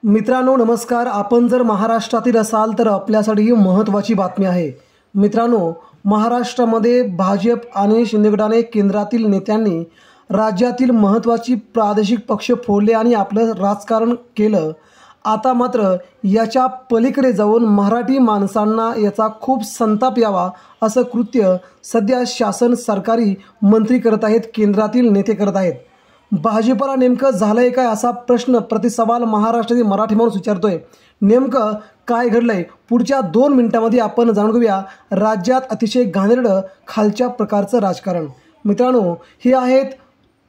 मित्रांनो नमस्कार। आपण जर महाराष्ट्रातील असाल तर आपल्यासाठी ही महत्त्वाची बातमी आहे। मित्रांनो, महाराष्ट्रामध्ये भाजप आणि शिंदे गटाने केंद्रातील नेत्यांनी राज्यातील महत्त्वाची प्रादेशिक पक्ष फोडले आणि आपलं राजकारण केलं। आता मात्र याच्या पलीकडे जाऊन मराठी माणसांना याचा खूप संताप यावा असं कृत्य सध्या शासन सरकारी मंत्री करत आहेत, केंद्रातील नेते करत आहेत। भाजपला नेमकं झालंय काय असा प्रश्न प्रतिसवाल महाराष्ट्रातील मराठी माणूस विचारतोय। नेमकं काय घडलंय पुढच्या 2 मिनिटांमध्ये आपण जाणून घेऊया। राज्यात अतिशय घाणेरडं खालच्या प्रकारचं राजकारण। मित्रांनो, हे आहेत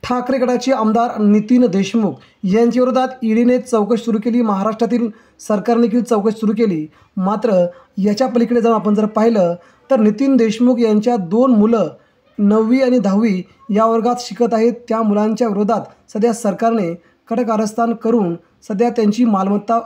ठाकरे गटाचे आमदार नितीन देशमुख यांच्या विरोधात ईडीने चौकशी सुरू केली। महाराष्ट्रातील सरकारने देखील चौकशी सुरू केली। मात्र याच्या पलीकडे जाऊन आपण जर पाहिलं तर नितीन देशमुख यांच्या 2 मुलं 9वी आणि 10वी या वर्गात शिकत आहेत। त्या मुलांच्या विरोधात सध्या सरकारने कडक कारस्थान करून सध्या त्यांची मालमत्ता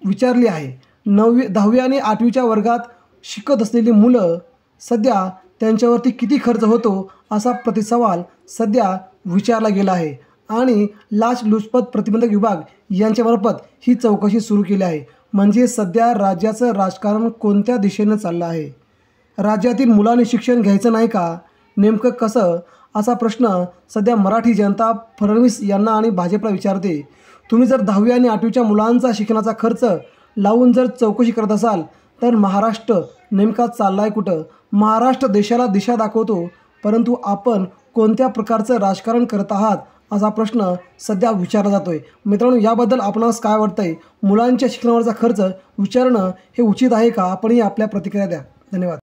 विचारली आहे। 9वी 10वी आणि 8वीच्या वर्गात शिकत असलेली मुलं सध्या त्यांच्यावरती किती खर्च होतो असा प्रतिसवाल सध्या विचारला गेला आहे आणि लाचलुचपत प्रतिबंधक विभाग यांच्यामार्फत ही चौकशी सुरू केली आहे। म्हणजे सध्या राज्याचं राजकारण कोणत्या दिशेने चाललं आहे? राज्यातील मुलांनी शिक्षण घ्यायचं नाही का? नेमकं कसं असा प्रश्न सध्या मराठी जनता फडणवीस यांना आणि भाजपला विचारते। तुम्ही जर 10वी आणि 8वीच्या मुलांचा शिक्षणाचा खर्च लावून जर चौकशी करत असाल तर महाराष्ट्र नेमका चाललाय कुठं? महाराष्ट्र देशाला दिशा दाखवतो, परंतु आपण कोणत्या प्रकारचं राजकारण करत आहात असा प्रश्न सध्या विचारला जातोय। मित्रांनो, याबद्दल आपणास काय वाटतंय? मुलांच्या शिक्षणावरचा खर्च विचारणं हे उचित आहे का? आपणही आपल्या प्रतिक्रिया द्या। धन्यवाद।